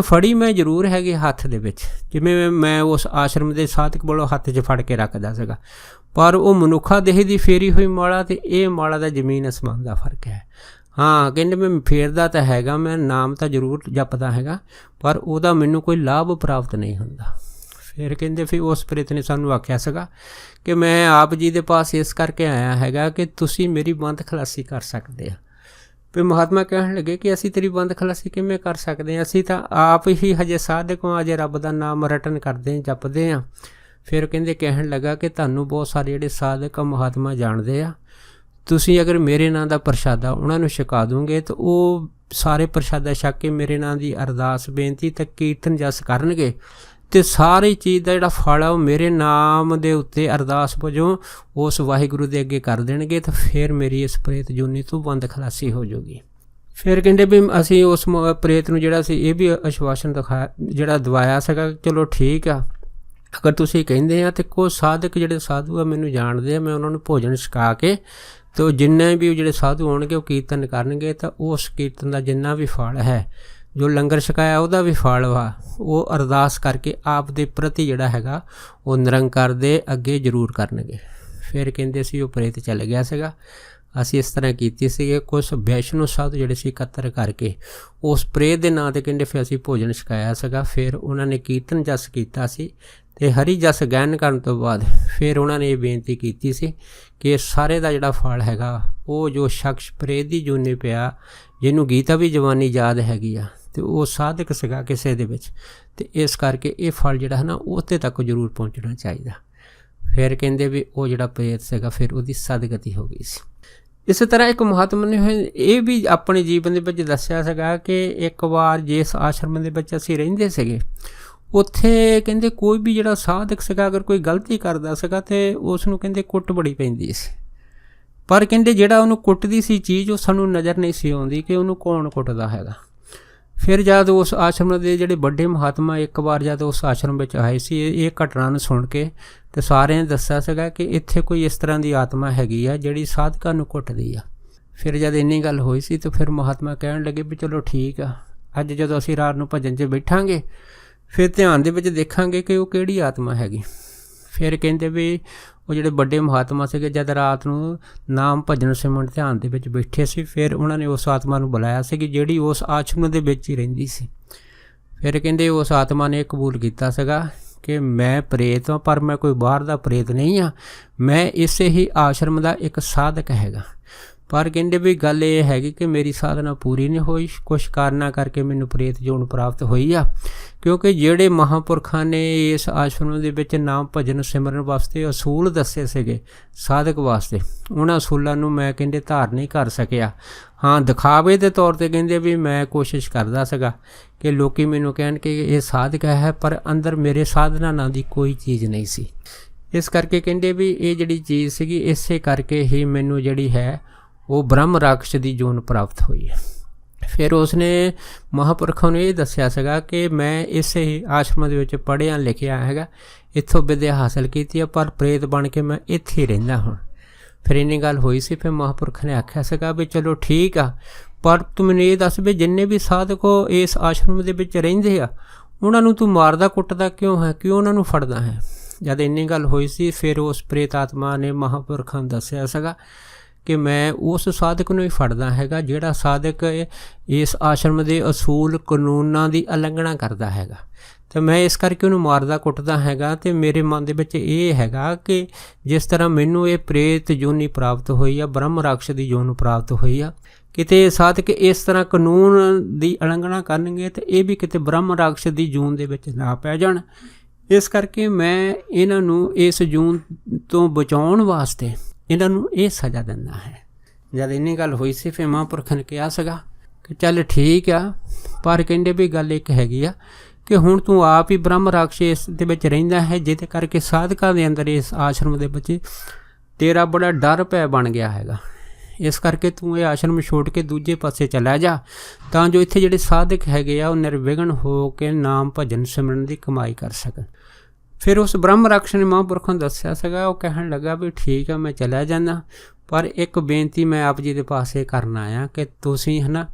[SPEAKER 1] ਫੜੀ ਮੈਂ ਜ਼ਰੂਰ ਹੈਗੀ ਹੱਥ ਦੇ ਵਿੱਚ, ਜਿਵੇਂ ਮੈਂ ਉਸ ਆਸ਼ਰਮ ਦੇ ਸਾਧਕ ਕੋਲੋਂ ਹੱਥ 'ਚ ਫੜ ਕੇ ਰੱਖਦਾ ਸੀਗਾ, ਪਰ ਉਹ ਮਨੁੱਖਾ ਦੇਹ ਦੀ ਫੇਰੀ ਹੋਈ ਮਾਲਾ ਅਤੇ ਇਹ ਮਾਲਾ ਦਾ ਜ਼ਮੀਨ ਅਸਮਾਨ ਦਾ ਫਰਕ ਹੈ। ਹਾਂ ਕਹਿੰਦੇ ਮੈਂ ਫੇਰਦਾ ਤਾਂ ਹੈਗਾ, ਮੈਂ ਨਾਮ ਤਾਂ ਜ਼ਰੂਰ ਜਪਦਾ ਹੈਗਾ, ਪਰ ਉਹਦਾ ਮੈਨੂੰ ਕੋਈ ਲਾਭ ਪ੍ਰਾਪਤ ਨਹੀਂ ਹੁੰਦਾ। ਫਿਰ ਕਹਿੰਦੇ ਫਿਰ ਉਸ ਪ੍ਰੇਤ ਨੇ ਸਾਨੂੰ ਆਖਿਆ ਸੀਗਾ ਕਿ ਮੈਂ ਆਪ ਜੀ ਦੇ ਪਾਸ ਇਸ ਕਰਕੇ ਆਇਆ ਹੈਗਾ ਕਿ ਤੁਸੀਂ ਮੇਰੀ ਬੰਦ ਖਲਾਸੀ ਕਰ ਸਕਦੇ ਆ। ਫਿਰ ਮਹਾਤਮਾ ਕਹਿਣ ਲੱਗੇ ਕਿ ਅਸੀਂ ਤੇਰੀ ਬੰਦ ਖਲਾਸੀ ਕਿਵੇਂ ਕਰ ਸਕਦੇ ਹਾਂ, ਅਸੀਂ ਤਾਂ ਆਪ ਹੀ ਹਜੇ ਸਾਧਕ ਹਾਂ, ਅਜੇ ਰੱਬ ਦਾ ਨਾਮ ਰਟਨ ਕਰਦੇ ਜਪਦੇ ਹਾਂ। ਫਿਰ ਕਹਿੰਦੇ ਕਹਿਣ ਲੱਗਾ ਕਿ ਤੁਹਾਨੂੰ ਬਹੁਤ ਸਾਰੇ ਜਿਹੜੇ ਸਾਧਕ ਮਹਾਤਮਾ ਜਾਣਦੇ ਆ, ਤੁਸੀਂ ਅਗਰ ਮੇਰੇ ਨਾਂ ਦਾ ਪ੍ਰਸ਼ਾਦਾ ਉਹਨਾਂ ਨੂੰ ਛਕਾ ਦੋਗੇ ਤਾਂ ਉਹ ਸਾਰੇ ਪ੍ਰਸ਼ਾਦਾ ਛਕ ਕੇ ਮੇਰੇ ਨਾਂ ਦੀ ਅਰਦਾਸ ਬੇਨਤੀ ਤੇ ਕੀਰਤਨ ਜਸ ਕਰਨਗੇ ਅਤੇ ਸਾਰੀ ਚੀਜ਼ ਦਾ ਜਿਹੜਾ ਫਲ ਆ ਉਹ ਮੇਰੇ ਨਾਮ ਦੇ ਉੱਤੇ ਅਰਦਾਸ ਵਜੋਂ ਉਸ ਵਾਹਿਗੁਰੂ ਦੇ ਅੱਗੇ ਕਰ ਦੇਣਗੇ, ਤਾਂ ਫਿਰ ਮੇਰੀ ਇਸ ਪ੍ਰੇਤ ਜੂਨੀ ਤੋਂ ਬੰਦ ਖਲਾਸੀ ਹੋ ਜਾਊਗੀ। ਫਿਰ ਕਹਿੰਦੇ ਵੀ ਅਸੀਂ ਉਸ ਪ੍ਰੇਤ ਨੂੰ ਜਿਹੜਾ ਸੀ ਇਹ ਵੀ ਆਸ਼ਵਾਸਨ ਦਵਾਇਆ ਸੀਗਾ, ਚਲੋ ਠੀਕ ਆ ਅਗਰ ਤੁਸੀਂ ਕਹਿੰਦੇ ਆ ਤਾਂ ਕੋਈ ਸਾਧਕ ਜਿਹੜੇ ਸਾਧੂ ਆ ਮੈਨੂੰ ਜਾਣਦੇ ਆ, ਮੈਂ ਉਹਨਾਂ ਨੂੰ ਭੋਜਨ ਛਕਾ ਕੇ ਅਤੇ ਜਿੰਨੇ ਵੀ ਜਿਹੜੇ ਸਾਧੂ ਹੋਣਗੇ ਉਹ ਕੀਰਤਨ ਕਰਨਗੇ, ਤਾਂ ਉਸ ਕੀਰਤਨ ਦਾ ਜਿੰਨਾ ਵੀ ਫਲ ਹੈ ਜੋ ਲੰਗਰ ਛਕਾਇਆ ਉਹਦਾ ਵੀ ਫਲ ਵਾ ਉਹ ਅਰਦਾਸ ਕਰਕੇ ਆਪ ਦੇ ਪ੍ਰਤੀ ਜਿਹੜਾ ਹੈਗਾ ਉਹ ਨਿਰੰਕਾਰ ਦੇ ਅੱਗੇ ਜ਼ਰੂਰ ਕਰਨਗੇ। ਫਿਰ ਕਹਿੰਦੇ ਸੀ ਉਹ ਪ੍ਰੇਤ ਚਲੇ ਗਿਆ ਸੀਗਾ। ਅਸੀਂ ਇਸ ਤਰ੍ਹਾਂ ਕੀਤੀ ਸੀਗੇ, ਕੁਛ ਵੈਸ਼ਨੂ ਸਾਧੂ ਜਿਹੜੇ ਸੀ ਇਕੱਤਰ ਕਰਕੇ ਉਸ ਪ੍ਰੇਤ ਦੇ ਨਾਂ 'ਤੇ ਕਹਿੰਦੇ ਫਿਰ ਅਸੀਂ ਭੋਜਨ ਛਕਾਇਆ ਸੀਗਾ। ਫਿਰ ਉਹਨਾਂ ਨੇ ਕੀਰਤਨ ਜਸ ਕੀਤਾ ਸੀ ਅਤੇ ਹਰੀ ਜਸ ਗਾਇਨ ਕਰਨ ਤੋਂ ਬਾਅਦ ਫਿਰ ਉਹਨਾਂ ਨੇ ਇਹ ਬੇਨਤੀ ਕੀਤੀ ਸੀ ਕਿ ਸਾਰੇ ਦਾ ਜਿਹੜਾ ਫਲ ਹੈਗਾ ਉਹ ਜੋ ਸ਼ਖਸ ਪ੍ਰੇਤ ਦੀ ਜੂਨੀ ਪਿਆ, ਜਿਹਨੂੰ ਗੀਤਾ ਵੀ ਜਵਾਨੀ ਯਾਦ ਹੈਗੀ ਆ, ਅਤੇ ਉਹ ਸਾਧਕ ਸੀਗਾ ਕਿਸੇ ਦੇ ਵਿੱਚ, ਅਤੇ ਇਸ ਕਰਕੇ ਇਹ ਫਲ ਜਿਹੜਾ ਹੈ ਨਾ ਉੱਥੇ ਤੱਕ ਜ਼ਰੂਰ ਪਹੁੰਚਣਾ ਚਾਹੀਦਾ। ਫਿਰ ਕਹਿੰਦੇ ਵੀ ਉਹ ਜਿਹੜਾ ਪ੍ਰੇਤ ਸੀਗਾ ਫਿਰ ਉਹਦੀ ਸਦਗਤੀ ਹੋ ਗਈ ਸੀ। ਇਸੇ ਤਰ੍ਹਾਂ ਇੱਕ ਮਹਾਤਮਾ ਨੇ ਇਹ ਵੀ ਆਪਣੇ ਜੀਵਨ ਦੇ ਵਿੱਚ ਦੱਸਿਆ ਸੀਗਾ ਕਿ ਇੱਕ ਵਾਰ ਜਿਸ ਆਸ਼ਰਮ ਦੇ ਵਿੱਚ ਅਸੀਂ ਰਹਿੰਦੇ ਸੀਗੇ ਉੱਥੇ ਕਹਿੰਦੇ ਕੋਈ ਵੀ ਜਿਹੜਾ ਸਾਧਕ ਸੀਗਾ ਅਗਰ ਕੋਈ ਗਲਤੀ ਕਰਦਾ ਸੀਗਾ ਤਾਂ ਉਸ ਨੂੰ ਕਹਿੰਦੇ ਕੁੱਟ ਬੜੀ ਪੈਂਦੀ ਸੀ, ਪਰ ਕਹਿੰਦੇ ਜਿਹੜਾ ਉਹਨੂੰ ਕੁੱਟਦੀ ਸੀ ਚੀਜ਼ ਉਹ ਸਾਨੂੰ ਨਜ਼ਰ ਨਹੀਂ ਸੀ ਆਉਂਦੀ ਕਿ ਉਹਨੂੰ ਕੌਣ ਕੁੱਟਦਾ ਹੈਗਾ। ਫਿਰ ਜਦ ਉਸ ਆਸ਼ਰਮ ਦੇ ਜਿਹੜੇ ਵੱਡੇ ਮਹਾਤਮਾ ਇੱਕ ਵਾਰ ਜਦ ਉਸ ਆਸ਼ਰਮ ਵਿੱਚ ਆਏ ਸੀ ਇਹ ਘਟਨਾ ਨੂੰ ਸੁਣ ਕੇ, ਅਤੇ ਸਾਰਿਆਂ ਨੇ ਦੱਸਿਆ ਸੀਗਾ ਕਿ ਇੱਥੇ ਕੋਈ ਇਸ ਤਰ੍ਹਾਂ ਦੀ ਆਤਮਾ ਹੈਗੀ ਆ ਜਿਹੜੀ ਸਾਧਕਾਂ ਨੂੰ ਕੁੱਟਦੀ ਆ। ਫਿਰ ਜਦ ਇੰਨੀ ਗੱਲ ਹੋਈ ਸੀ ਤਾਂ ਫਿਰ ਮਹਾਤਮਾ ਕਹਿਣ ਲੱਗੇ ਵੀ ਚਲੋ ਠੀਕ ਆ, ਅੱਜ ਜਦੋਂ ਅਸੀਂ ਰਾਤ ਨੂੰ ਭਜਨ 'ਚ ਬੈਠਾਂਗੇ ਫਿਰ ਧਿਆਨ ਦੇ ਵਿੱਚ ਦੇਖਾਂਗੇ ਕਿ ਉਹ ਕਿਹੜੀ ਆਤਮਾ ਹੈਗੀ। ਫਿਰ ਕਹਿੰਦੇ ਵੀ ਉਹ ਜਿਹੜੇ ਵੱਡੇ ਮਹਾਤਮਾ ਸੀਗੇ, ਜਦ ਰਾਤ ਨੂੰ ਨਾਮ ਭਜਨ ਸਿਮਰਨ ਧਿਆਨ ਦੇ ਵਿੱਚ ਬੈਠੇ ਸੀ, ਫਿਰ ਉਹਨਾਂ ਨੇ ਉਸ ਆਤਮਾ ਨੂੰ ਬੁਲਾਇਆ ਸੀ ਕਿ ਜਿਹੜੀ ਉਸ ਆਸ਼ਰਮ ਦੇ ਵਿੱਚ ਹੀ ਰਹਿੰਦੀ ਸੀ। ਫਿਰ ਕਹਿੰਦੇ ਉਸ ਆਤਮਾ ਨੇ ਕਬੂਲ ਕੀਤਾ ਸੀਗਾ ਕਿ ਮੈਂ ਪ੍ਰੇਤ ਹਾਂ, ਪਰ ਮੈਂ ਕੋਈ ਬਾਹਰ ਦਾ ਪ੍ਰੇਤ ਨਹੀਂ ਹਾਂ, ਮੈਂ ਇਸੇ ਹੀ ਆਸ਼ਰਮ ਦਾ ਇੱਕ ਸਾਧਕ ਹੈਗਾ। ਪਰ ਕਹਿੰਦੇ ਵੀ ਗੱਲ ਇਹ ਹੈਗੀ ਕਿ ਮੇਰੀ ਸਾਧਨਾ ਪੂਰੀ ਨਹੀਂ ਹੋਈ, ਕੁਛ ਕਾਰਨਾਂ ਕਰਕੇ ਮੈਨੂੰ ਪ੍ਰੇਤ ਜੋਨ ਪ੍ਰਾਪਤ ਹੋਈ ਆ। ਕਿਉਂਕਿ ਜਿਹੜੇ ਮਹਾਂਪੁਰਖਾਂ ਨੇ ਇਸ ਆਸ਼ਰਮ ਦੇ ਵਿੱਚ ਨਾਮ ਭਜਨ ਸਿਮਰਨ ਵਾਸਤੇ ਅਸੂਲ ਦੱਸੇ ਸੀਗੇ ਸਾਧਕ ਵਾਸਤੇ, ਉਹਨਾਂ ਅਸੂਲਾਂ ਨੂੰ ਮੈਂ ਕਹਿੰਦੇ ਧਾਰ ਨਹੀਂ ਕਰ ਸਕਿਆ। ਹਾਂ, ਦਿਖਾਵੇ ਦੇ ਤੌਰ 'ਤੇ ਕਹਿੰਦੇ ਵੀ ਮੈਂ ਕੋਸ਼ਿਸ਼ ਕਰਦਾ ਸੀਗਾ ਕਿ ਲੋਕ ਮੈਨੂੰ ਕਹਿਣ ਕਿ ਇਹ ਸਾਧਕ ਹੈ, ਪਰ ਅੰਦਰ ਮੇਰੇ ਸਾਧਨਾ ਨਾਂ ਦੀ ਕੋਈ ਚੀਜ਼ ਨਹੀਂ ਸੀ। ਇਸ ਕਰਕੇ ਕਹਿੰਦੇ ਵੀ ਇਹ ਜਿਹੜੀ ਚੀਜ਼ ਸੀਗੀ, ਇਸੇ ਕਰਕੇ ਹੀ ਮੈਨੂੰ ਜਿਹੜੀ ਹੈ ਉਹ ਬ੍ਰਹਮ ਰਾਕਸ਼ ਦੀ ਜੋਨ ਪ੍ਰਾਪਤ ਹੋਈ ਹੈ। ਫਿਰ ਉਸਨੇ ਮਹਾਂਪੁਰਖਾਂ ਨੂੰ ਇਹ ਦੱਸਿਆ ਸੀਗਾ ਕਿ ਮੈਂ ਇਸੇ ਹੀ ਆਸ਼ਰਮ ਦੇ ਵਿੱਚ ਪੜ੍ਹਿਆ ਲਿਖਿਆ ਹੈਗਾ, ਇੱਥੋਂ ਵਿੱਦਿਆ ਹਾਸਲ ਕੀਤੀ ਹੈ, ਪਰ ਪ੍ਰੇਤ ਬਣ ਕੇ ਮੈਂ ਇੱਥੇ ਹੀ ਰਹਿੰਦਾ ਹੁਣ। ਫਿਰ ਇੰਨੀ ਗੱਲ ਹੋਈ ਸੀ। ਫਿਰ ਮਹਾਂਪੁਰਖ ਨੇ ਆਖਿਆ ਸੀਗਾ ਵੀ ਚਲੋ ਠੀਕ ਆ, ਪਰ ਤੂੰ ਮੈਨੂੰ ਇਹ ਦੱਸ ਵੀ ਜਿੰਨੇ ਵੀ ਸਾਧਕ ਇਸ ਆਸ਼ਰਮ ਦੇ ਵਿੱਚ ਰਹਿੰਦੇ ਆ, ਉਹਨਾਂ ਨੂੰ ਤੂੰ ਮਾਰਦਾ ਕੁੱਟਦਾ ਕਿਉਂ ਹੈ, ਕਿਉਂ ਉਹਨਾਂ ਨੂੰ ਫੜਦਾ ਹੈ? ਜਦ ਇੰਨੀ ਗੱਲ ਹੋਈ ਸੀ, ਫਿਰ ਉਸ ਪ੍ਰੇਤ ਆਤਮਾ ਨੇ ਮਹਾਂਪੁਰਖਾਂ ਨੂੰ ਦੱਸਿਆ ਸੀਗਾ ਕਿ ਮੈਂ ਉਸ ਸਾਧਕ ਨੂੰ ਹੀ ਫੜਦਾ ਹੈਗਾ ਜਿਹੜਾ ਸਾਧਕ ਇਸ ਆਸ਼ਰਮ ਦੇ ਅਸੂਲ ਕਾਨੂੰਨਾਂ ਦੀ ਉਲੰਘਣਾ ਕਰਦਾ ਹੈਗਾ, ਅਤੇ ਮੈਂ ਇਸ ਕਰਕੇ ਉਹਨੂੰ ਮਾਰਦਾ ਕੁੱਟਦਾ ਹੈਗਾ। ਅਤੇ ਮੇਰੇ ਮਨ ਦੇ ਵਿੱਚ ਇਹ ਹੈਗਾ ਕਿ ਜਿਸ ਤਰ੍ਹਾਂ ਮੈਨੂੰ ਇਹ ਪ੍ਰੇਤ ਜੋਨੀ ਪ੍ਰਾਪਤ ਹੋਈ ਆ, ਬ੍ਰਹਮ ਰਾਕਸ਼ ਦੀ ਜੋਨ ਪ੍ਰਾਪਤ ਹੋਈ ਆ, ਕਿਤੇ ਸਾਧਕ ਇਸ ਤਰ੍ਹਾਂ ਕਾਨੂੰਨ ਦੀ ਉਲੰਘਣਾ ਕਰਨਗੇ ਅਤੇ ਇਹ ਵੀ ਕਿਤੇ ਬ੍ਰਹਮ ਰਾਕਸ਼ ਦੀ ਜੂਨ ਦੇ ਵਿੱਚ ਨਾ ਪੈ ਜਾਣ। ਇਸ ਕਰਕੇ ਮੈਂ ਇਹਨਾਂ ਨੂੰ ਇਸ ਜੂਨ ਤੋਂ ਬਚਾਉਣ ਵਾਸਤੇ ਇਹਨਾਂ ਨੂੰ ਇਹ ਸਜ਼ਾ ਦਿੰਦਾ ਹੈ। ਜਦ ਇੰਨੀ ਗੱਲ ਹੋਈ ਸੀ, ਫਿਰ ਮਹਾਂਪੁਰਖ ਨੇ ਕਿਹਾ ਸੀਗਾ ਕਿ ਚੱਲ ਠੀਕ ਆ, ਪਰ ਕਹਿੰਦੇ ਵੀ ਗੱਲ ਇੱਕ ਹੈਗੀ ਆ ਕਿ ਹੁਣ ਤੂੰ ਆਪ ਹੀ ਬ੍ਰਹਮ ਰਾਕਸ਼ ਇਸ ਦੇ ਵਿੱਚ ਰਹਿੰਦਾ ਹੈ, ਜਿਹਦੇ ਕਰਕੇ ਸਾਧਕਾਂ ਦੇ ਅੰਦਰ ਇਸ ਆਸ਼ਰਮ ਦੇ ਵਿੱਚ ਤੇਰਾ ਬੜਾ ਡਰ ਭੈ ਬਣ ਗਿਆ ਹੈਗਾ। ਇਸ ਕਰਕੇ ਤੂੰ ਇਹ ਆਸ਼ਰਮ ਛੋੜ ਕੇ ਦੂਜੇ ਪਾਸੇ ਚਲਾ ਜਾ, ਤਾਂ ਜੋ ਇੱਥੇ ਜਿਹੜੇ ਸਾਧਕ ਹੈਗੇ ਆ ਉਹ ਨਿਰਵਿਘਨ ਹੋ ਕੇ ਨਾਮ ਭਜਨ ਸਿਮਰਨ ਦੀ ਕਮਾਈ ਕਰ ਸਕਣ। ਫਿਰ ਉਸ ਬ੍ਰਹਮ ਰਾਕਸ਼ ਨੇ ਮਹਾਂਪੁਰਖਾਂ ਨੂੰ ਦੱਸਿਆ ਸੀਗਾ, ਉਹ ਕਹਿਣ ਲੱਗਾ ਵੀ ਠੀਕ ਆ, ਮੈਂ ਚਲਾ ਜਾਂਦਾ, ਪਰ ਇੱਕ ਬੇਨਤੀ ਮੈਂ ਆਪ ਜੀ ਦੇ ਪਾਸੇ ਕਰਨ ਆਇਆ ਕਿ ਤੁਸੀਂ ਹੈ ਨਾ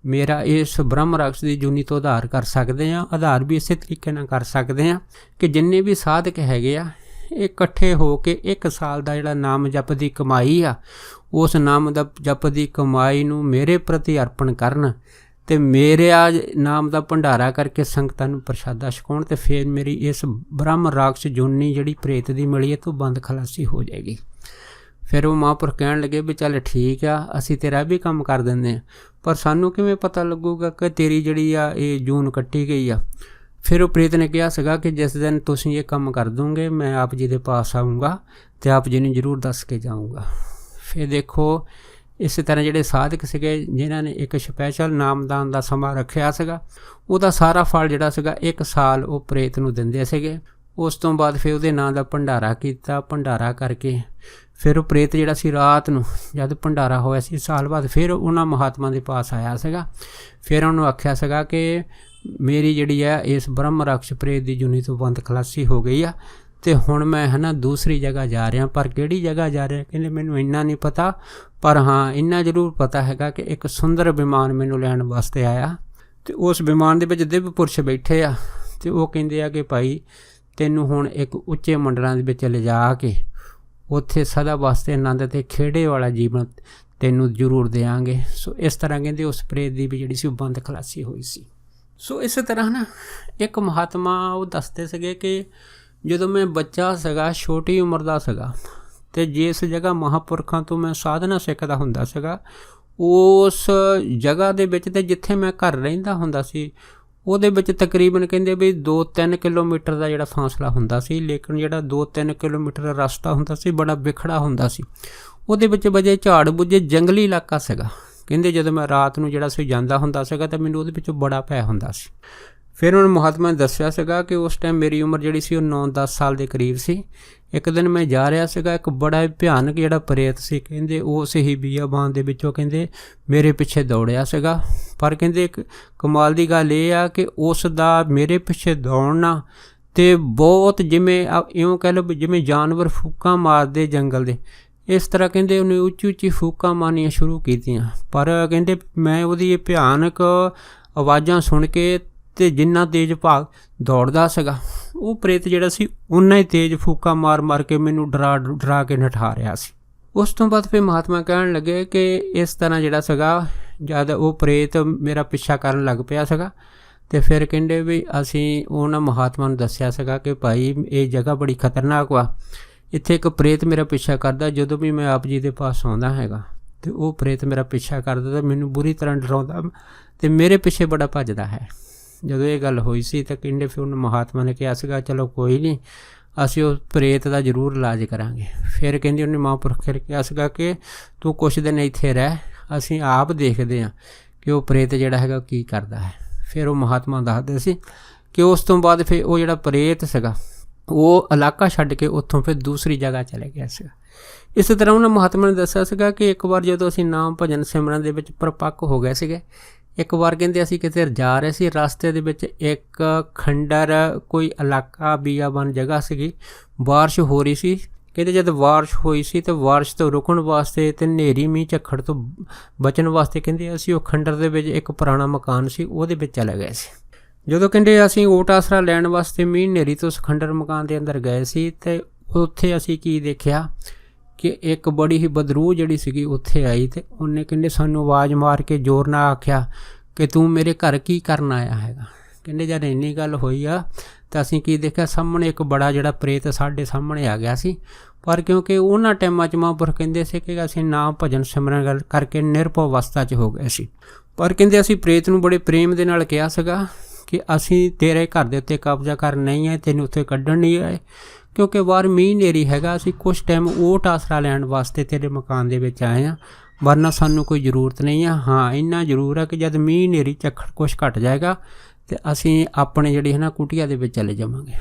[SPEAKER 1] ਮੇਰਾ ਇਸ ਬ੍ਰਹਮ ਰਾਕਸ਼ ਦੀ ਜੂਨੀ ਤੋਂ ਆਧਾਰ ਕਰ ਸਕਦੇ ਆ। ਆਧਾਰ ਵੀ ਇਸੇ ਤਰੀਕੇ ਨਾਲ ਕਰ ਸਕਦੇ ਆ ਕਿ ਜਿੰਨੇ ਵੀ ਸਾਧਕ ਹੈਗੇ ਆ, ਇਹ ਇਕੱਠੇ ਹੋ ਕੇ 1 ਸਾਲ ਦਾ ਜਿਹੜਾ ਨਾਮ ਜਪ ਦੀ ਕਮਾਈ ਆ, ਉਸ ਨਾਮ ਦਾ ਜਪ ਦੀ ਕਮਾਈ ਨੂੰ ਮੇਰੇ ਪ੍ਰਤੀ ਅਰਪਣ ਕਰਨ ਅਤੇ ਮੇਰੇ ਆ ਨਾਮ ਦਾ ਭੰਡਾਰਾ ਕਰਕੇ ਸੰਗਤਾਂ ਨੂੰ ਪ੍ਰਸ਼ਾਦਾ ਛਕਾਉਣ, ਅਤੇ ਫਿਰ ਮੇਰੀ ਇਸ ਬ੍ਰਹਮ ਰਾਕਸ਼ ਜੂਨੀ ਜਿਹੜੀ ਪ੍ਰੇਤ ਦੀ ਮਿਲੀ ਹੈ ਤੋਂ ਬੰਦ ਖਲਾਸੀ ਹੋ ਜਾਏਗੀ। ਫਿਰ ਉਹ ਮਹਾਂਪੁਰਖ ਕਹਿਣ ਲੱਗੇ ਵੀ ਚੱਲ ਠੀਕ ਆ, ਅਸੀਂ ਤੇਰਾ ਵੀ ਕੰਮ ਕਰ ਦਿੰਦੇ ਹਾਂ, ਪਰ ਸਾਨੂੰ ਕਿਵੇਂ ਪਤਾ ਲੱਗੂਗਾ ਕਿ ਤੇਰੀ ਜਿਹੜੀ ਆ ਇਹ ਜੂਨ ਕੱਟੀ ਗਈ ਆ? ਫਿਰ ਉਹ ਪ੍ਰੇਤ ਨੇ ਕਿਹਾ ਸੀਗਾ ਕਿ ਜਿਸ ਦਿਨ ਤੁਸੀਂ ਇਹ ਕੰਮ ਕਰ ਦੋਗੇ, ਮੈਂ ਆਪ ਜੀ ਦੇ ਪਾਸ ਆਊਂਗਾ ਅਤੇ ਆਪ ਜੀ ਨੂੰ ਜ਼ਰੂਰ ਦੱਸ ਕੇ ਜਾਊਂਗਾ। ਫਿਰ ਦੇਖੋ ਇਸੇ ਤਰ੍ਹਾਂ ਜਿਹੜੇ ਸਾਧਕ ਸੀਗੇ ਜਿਨ੍ਹਾਂ ਨੇ ਇੱਕ ਸਪੈਸ਼ਲ ਨਾਮਦਾਨ ਦਾ ਸਮਾਂ ਰੱਖਿਆ ਸੀਗਾ, ਉਹਦਾ ਸਾਰਾ ਫਲ ਜਿਹੜਾ ਸੀਗਾ 1 ਸਾਲ ਉਹ ਪ੍ਰੇਤ ਨੂੰ ਦਿੰਦੇ ਸੀਗੇ। ਉਸ ਤੋਂ ਬਾਅਦ ਫਿਰ ਉਹਦੇ ਨਾਂ ਦਾ ਭੰਡਾਰਾ ਕੀਤਾ। ਭੰਡਾਰਾ ਕਰਕੇ ਫਿਰ ਉਹ ਪ੍ਰੇਤ ਜਿਹੜਾ ਸੀ ਰਾਤ ਨੂੰ ਜਦ ਭੰਡਾਰਾ ਹੋਇਆ ਸੀ ਸਾਲ ਬਾਅਦ, ਫਿਰ ਉਹਨਾਂ ਮਹਾਤਮਾ ਦੇ ਪਾਸ ਆਇਆ ਸੀਗਾ। ਫਿਰ ਉਹਨੂੰ ਆਖਿਆ ਸੀਗਾ ਕਿ ਮੇਰੀ ਜਿਹੜੀ ਹੈ ਇਸ ਬ੍ਰਹਮ ਰਾਕਸ਼ ਪ੍ਰੇਤ ਦੀ ਜੂਨੀ ਤੋਂ ਬੰਦ ਖਲਾਸੀ ਹੋ ਗਈ ਆ, ਅਤੇ ਹੁਣ ਮੈਂ ਹੈ ਨਾ ਦੂਸਰੀ ਜਗ੍ਹਾ ਜਾ ਰਿਹਾ, ਪਰ ਕਿਹੜੀ ਜਗ੍ਹਾ ਜਾ ਰਿਹਾ ਕਹਿੰਦੇ ਮੈਨੂੰ ਇੰਨਾ ਨਹੀਂ ਪਤਾ, ਪਰ ਹਾਂ ਇੰਨਾ ਜ਼ਰੂਰ ਪਤਾ ਹੈਗਾ ਕਿ ਇੱਕ ਸੁੰਦਰ ਵਿਮਾਨ ਮੈਨੂੰ ਲੈਣ ਵਾਸਤੇ ਆਇਆ, ਅਤੇ ਉਸ ਵਿਮਾਨ ਦੇ ਵਿੱਚ ਦਿਵ ਪੁਰਸ਼ ਬੈਠੇ ਆ, ਅਤੇ ਉਹ ਕਹਿੰਦੇ ਆ ਕਿ ਭਾਈ ਤੈਨੂੰ ਹੁਣ ਇੱਕ ਉੱਚੇ ਮੰਡਲਾਂ ਦੇ ਵਿੱਚ ਲਿਜਾ ਕੇ ਉੱਥੇ ਸਦਾ ਵਾਸਤੇ ਆਨੰਦ ਅਤੇ ਖੇੜੇ ਵਾਲਾ ਜੀਵਨ ਤੈਨੂੰ ਜ਼ਰੂਰ ਦਿਆਂਗੇ। ਸੋ ਇਸ ਤਰ੍ਹਾਂ ਕਹਿੰਦੇ ਉਸ ਪ੍ਰੇਤ ਦੀ ਵੀ ਜਿਹੜੀ ਸੀ ਉਹ ਬੰਦ ਖਲਾਸੀ ਹੋਈ ਸੀ। ਸੋ ਇਸੇ ਤਰ੍ਹਾਂ ਨਾ ਇੱਕ ਮਹਾਤਮਾ ਉਹ ਦੱਸਦੇ ਸੀਗੇ ਕਿ ਜਦੋਂ ਮੈਂ ਬੱਚਾ ਸੀਗਾ, ਛੋਟੀ ਉਮਰ ਦਾ ਸੀਗਾ, ਅਤੇ ਜਿਸ ਜਗ੍ਹਾ ਮਹਾਂਪੁਰਖਾਂ ਤੋਂ ਮੈਂ ਸਾਧਨਾ ਸਿੱਖਦਾ ਹੁੰਦਾ ਸੀਗਾ, ਉਸ ਜਗ੍ਹਾ ਦੇ ਵਿੱਚ ਅਤੇ ਜਿੱਥੇ ਮੈਂ ਘਰ ਰਹਿੰਦਾ ਹੁੰਦਾ ਸੀ ਉਹਦੇ ਵਿੱਚ ਤਕਰੀਬਨ ਕਹਿੰਦੇ ਵੀ 2-3 ਕਿਲੋਮੀਟਰ ਦਾ ਜਿਹੜਾ ਫਾਸਲਾ ਹੁੰਦਾ ਸੀ, ਲੇਕਿਨ ਜਿਹੜਾ 2-3 ਕਿਲੋਮੀਟਰ ਦਾ ਰਸਤਾ ਹੁੰਦਾ ਸੀ ਬੜਾ ਵਿਖੜਾ ਹੁੰਦਾ ਸੀ। ਉਹਦੇ ਵਿੱਚ ਵਜੇ ਝਾੜ ਬੁੱਝੇ ਜੰਗਲੀ ਇਲਾਕਾ ਸੀਗਾ। ਕਹਿੰਦੇ ਜਦੋਂ ਮੈਂ ਰਾਤ ਨੂੰ ਜਿਹੜਾ ਸੀ ਜਾਂਦਾ ਹੁੰਦਾ ਸੀਗਾ ਤਾਂ ਮੈਨੂੰ ਉਹਦੇ ਵਿੱਚੋਂ ਬੜਾ ਭੈ ਹੁੰਦਾ ਸੀ। ਫਿਰ ਉਹਨਾਂ ਮਹਾਤਮਾ ਨੇ ਦੱਸਿਆ ਸੀਗਾ ਕਿ ਉਸ ਟਾਈਮ ਮੇਰੀ ਉਮਰ ਜਿਹੜੀ ਸੀ ਉਹ 9-10 ਸਾਲ ਦੇ ਕਰੀਬ ਸੀ। ਇੱਕ ਦਿਨ ਮੈਂ ਜਾ ਰਿਹਾ ਸੀਗਾ, ਇੱਕ ਬੜਾ ਭਿਆਨਕ ਜਿਹੜਾ ਪ੍ਰੇਤ ਸੀ ਕਹਿੰਦੇ ਉਸ ਹੀ ਬੀਆਬਾਨ ਦੇ ਵਿੱਚੋਂ ਕਹਿੰਦੇ ਮੇਰੇ ਪਿੱਛੇ ਦੌੜਿਆ ਸੀਗਾ। ਪਰ ਕਹਿੰਦੇ ਇੱਕ ਕਮਾਲ ਦੀ ਗੱਲ ਇਹ ਆ ਕਿ ਉਸ ਦਾ ਮੇਰੇ ਪਿੱਛੇ ਦੌੜਨਾ ਅਤੇ ਬਹੁਤ ਜਿਵੇਂ ਇਉਂ ਕਹਿ ਲਓ ਵੀ ਜਿਵੇਂ ਜਾਨਵਰ ਫੂਕਾਂ ਮਾਰਦੇ ਜੰਗਲ ਦੇ, ਇਸ ਤਰ੍ਹਾਂ ਕਹਿੰਦੇ ਉਹਨੇ ਉੱਚੀ ਉੱਚੀ ਫੂਕਾਂ ਮਾਰਨੀਆਂ ਸ਼ੁਰੂ ਕੀਤੀਆਂ। ਪਰ ਕਹਿੰਦੇ ਮੈਂ ਉਹਦੀ ਇਹ ਭਿਆਨਕ ਆਵਾਜ਼ਾਂ ਸੁਣ ਕੇ ਤੇ ਜਿੰਨਾ ਤੇਜ਼ ਭਾਗ ਦੌੜਦਾ ਸੀਗਾ ਉਹ ਪ੍ਰੇਤ ਜਿਹੜਾ ਸੀ ਉਨਾ ਹੀ ਤੇਜ਼ ਫੂਕਾ ਮਾਰ ਮਾਰ ਕੇ ਮੈਨੂੰ ਡਰਾ ਕੇ ਨਠਾ ਰਿਹਾ ਸੀ। ਉਸ ਤੋਂ ਬਾਅਦ ਫਿਰ ਮਹਾਤਮਾ ਕਹਿਣ ਲੱਗੇ ਕਿ ਇਸ ਤਰ੍ਹਾਂ ਜਿਹੜਾ ਸੀਗਾ ਜਦ ਉਹ ਪ੍ਰੇਤ ਮੇਰਾ ਪਿੱਛਾ ਕਰਨ ਲੱਗ ਪਿਆ ਸੀਗਾ ਤੇ ਫਿਰ ਕਹਿੰਦੇ ਵੀ ਅਸੀਂ ਉਹਨਾਂ ਮਹਾਤਮਾ ਨੂੰ ਦੱਸਿਆ ਸੀਗਾ ਕਿ ਭਾਈ ਇਹ ਜਗ੍ਹਾ ਬੜੀ ਖਤਰਨਾਕ ਵਾ, ਇੱਥੇ ਇੱਕ ਪ੍ਰੇਤ ਮੇਰਾ ਪਿੱਛਾ ਕਰਦਾ, ਜਦੋਂ ਵੀ ਮੈਂ ਆਪ ਜੀ ਦੇ ਪਾਸ ਆਉਂਦਾ ਹੈਗਾ ਤੇ ਉਹ ਪ੍ਰੇਤ ਮੇਰਾ ਪਿੱਛਾ ਕਰਦਾ ਤੇ ਮੈਨੂੰ ਬੁਰੀ ਤਰ੍ਹਾਂ ਡਰਾਉਂਦਾ ਤੇ ਮੇਰੇ ਪਿੱਛੇ ਬੜਾ ਭੱਜਦਾ ਹੈ। ਜਦੋਂ ਇਹ ਗੱਲ ਹੋਈ ਸੀ ਤਾਂ ਕਹਿੰਦੇ ਫਿਰ ਉਹਨੂੰ ਮਹਾਤਮਾ ਨੇ ਕਿਹਾ ਸੀਗਾ ਚਲੋ ਕੋਈ ਨਹੀਂ, ਅਸੀਂ ਉਸ ਪ੍ਰੇਤ ਦਾ ਜ਼ਰੂਰ ਇਲਾਜ ਕਰਾਂਗੇ। ਫਿਰ ਕਹਿੰਦੀ ਉਹਨੇ ਮਹਾਂਪੁਰਖ ਨੇ ਕਿਹਾ ਸੀਗਾ ਕਿ ਤੂੰ ਕੁਛ ਦਿਨ ਇੱਥੇ ਰਹਿ, ਅਸੀਂ ਆਪ ਦੇਖਦੇ ਹਾਂ ਕਿ ਉਹ ਪ੍ਰੇਤ ਜਿਹੜਾ ਹੈਗਾ ਕੀ ਕਰਦਾ ਹੈ। ਫਿਰ ਉਹ ਮਹਾਤਮਾ ਦੱਸਦੇ ਸੀ ਕਿ ਉਸ ਤੋਂ ਬਾਅਦ ਫਿਰ ਉਹ ਜਿਹੜਾ ਪ੍ਰੇਤ ਸੀਗਾ ਉਹ ਇਲਾਕਾ ਛੱਡ ਕੇ ਉੱਥੋਂ ਫਿਰ ਦੂਸਰੀ ਜਗ੍ਹਾ ਚਲੇ ਗਿਆ ਸੀਗਾ। ਇਸੇ ਤਰ੍ਹਾਂ ਉਹਨਾਂ ਮਹਾਤਮਾ ਨੇ ਦੱਸਿਆ ਸੀਗਾ ਕਿ ਇੱਕ ਵਾਰ ਜਦੋਂ ਅਸੀਂ ਨਾਮ ਭਜਨ ਸਿਮਰਨ ਦੇ ਵਿੱਚ ਪਰਪੱਕ ਹੋ ਗਏ ਸੀਗੇ, ਇੱਕ ਵਾਰ ਕਹਿੰਦੇ ਅਸੀਂ ਕਿਤੇ ਜਾ ਰਹੇ ਸੀ, ਰਸਤੇ ਦੇ ਵਿੱਚ ਇੱਕ ਖੰਡਰ ਕੋਈ ਇਲਾਕਾ ਬੀਆਬਾਨ ਜਗ੍ਹਾ ਸੀਗੀ, ਬਾਰਿਸ਼ ਹੋ ਰਹੀ ਸੀ। ਕਹਿੰਦੇ ਜਦ ਬਾਰਿਸ਼ ਹੋਈ ਸੀ ਤਾਂ ਬਾਰਿਸ਼ ਤੋਂ ਰੁਕਣ ਵਾਸਤੇ ਤੇ ਹਨੇਰੀ ਮੀਂਹ ਝੱਖੜ ਤੋਂ ਬਚਣ ਵਾਸਤੇ ਕਹਿੰਦੇ ਅਸੀਂ ਉਹ ਖੰਡਰ ਦੇ ਵਿੱਚ ਇੱਕ ਪੁਰਾਣਾ ਮਕਾਨ ਸੀ ਉਹਦੇ ਵਿੱਚ ਚਲੇ ਗਏ ਸੀ। ਜਦੋਂ ਕਹਿੰਦੇ ਅਸੀਂ ਓਟ ਆਸਰਾ ਲੈਣ ਵਾਸਤੇ ਮੀਂਹ ਹਨੇਰੀ ਤੋਂ ਉਸ ਖੰਡਰ ਮਕਾਨ ਦੇ ਅੰਦਰ ਗਏ ਸੀ ਤੇ ਉੱਥੇ ਅਸੀਂ ਕੀ ਦੇਖਿਆ ਕਿ ਇੱਕ ਬੜੀ ਹੀ ਬਦਰੂ ਜਿਹੜੀ ਸੀਗੀ ਉੱਥੇ ਆਈ ਤੇ ਉਹਨੇ ਕਹਿੰਦੇ ਸਾਨੂੰ ਆਵਾਜ਼ ਮਾਰ ਕੇ ਜ਼ੋਰ ਨਾਲ ਆਖਿਆ ਕਿ ਤੂੰ ਮੇਰੇ ਘਰ ਕੀ ਕਰਨ ਆਇਆ ਹੈਗਾ। ਕਹਿੰਦੇ ਜਦ ਇੰਨੀ ਗੱਲ ਹੋਈ ਆ ਤਾਂ ਅਸੀਂ ਕੀ ਦੇਖਿਆ, ਸਾਹਮਣੇ ਇੱਕ ਬੜਾ ਜਿਹੜਾ ਪ੍ਰੇਤ ਸਾਡੇ ਸਾਹਮਣੇ ਆ ਗਿਆ ਸੀ। ਪਰ ਕਿਉਂਕਿ ਉਹਨਾਂ ਟਾਈਮਾਂ 'ਚ ਮਹਾਂਪੁਰਖ ਕਹਿੰਦੇ ਸੀ ਕਿ ਅਸੀਂ ਨਾਮ ਭਜਨ ਸਿਮਰਨ ਕਰਕੇ ਨਿਰਭਉ ਅਵਸਥਾ 'ਚ ਹੋ ਗਏ ਸੀ। ਪਰ ਕਹਿੰਦੇ ਅਸੀਂ ਪ੍ਰੇਤ ਨੂੰ ਬੜੇ ਪ੍ਰੇਮ ਦੇ ਨਾਲ ਕਿਹਾ ਸੀਗਾ ਕਿ ਅਸੀਂ ਤੇਰੇ ਘਰ ਦੇ ਉੱਤੇ ਕਬਜ਼ਾ ਕਰਨ ਨਹੀਂ ਆਏ, ਤੈਨੂੰ ਉੱਥੇ ਕੱਢਣ ਨਹੀਂ ਆਏ, ਕਿਉਂਕਿ ਬਾਹਰ ਮੀਂਹ ਹਨੇਰੀ ਹੈਗਾ, ਅਸੀਂ ਕੁਛ ਟਾਈਮ ਓਟ ਆਸਰਾ ਲੈਣ ਵਾਸਤੇ ਤੇਰੇ ਮਕਾਨ ਦੇ ਵਿੱਚ ਆਏ ਹਾਂ, ਵਰਨਾ ਸਾਨੂੰ ਕੋਈ ਜ਼ਰੂਰਤ ਨਹੀਂ ਆ। ਹਾਂ ਇੰਨਾ ਜ਼ਰੂਰ ਹੈ ਕਿ ਜਦ ਮੀਂਹ ਹਨੇਰੀ ਝੱਖੜ ਕੁਛ ਘਟ ਜਾਏਗਾ ਤੇ ਅਸੀਂ ਆਪਣੇ ਜਿਹੜੀ ਹੈ ਨਾ ਕੁਟੀਆ ਦੇ ਵਿੱਚ ਚਲੇ ਜਾਵਾਂਗੇ।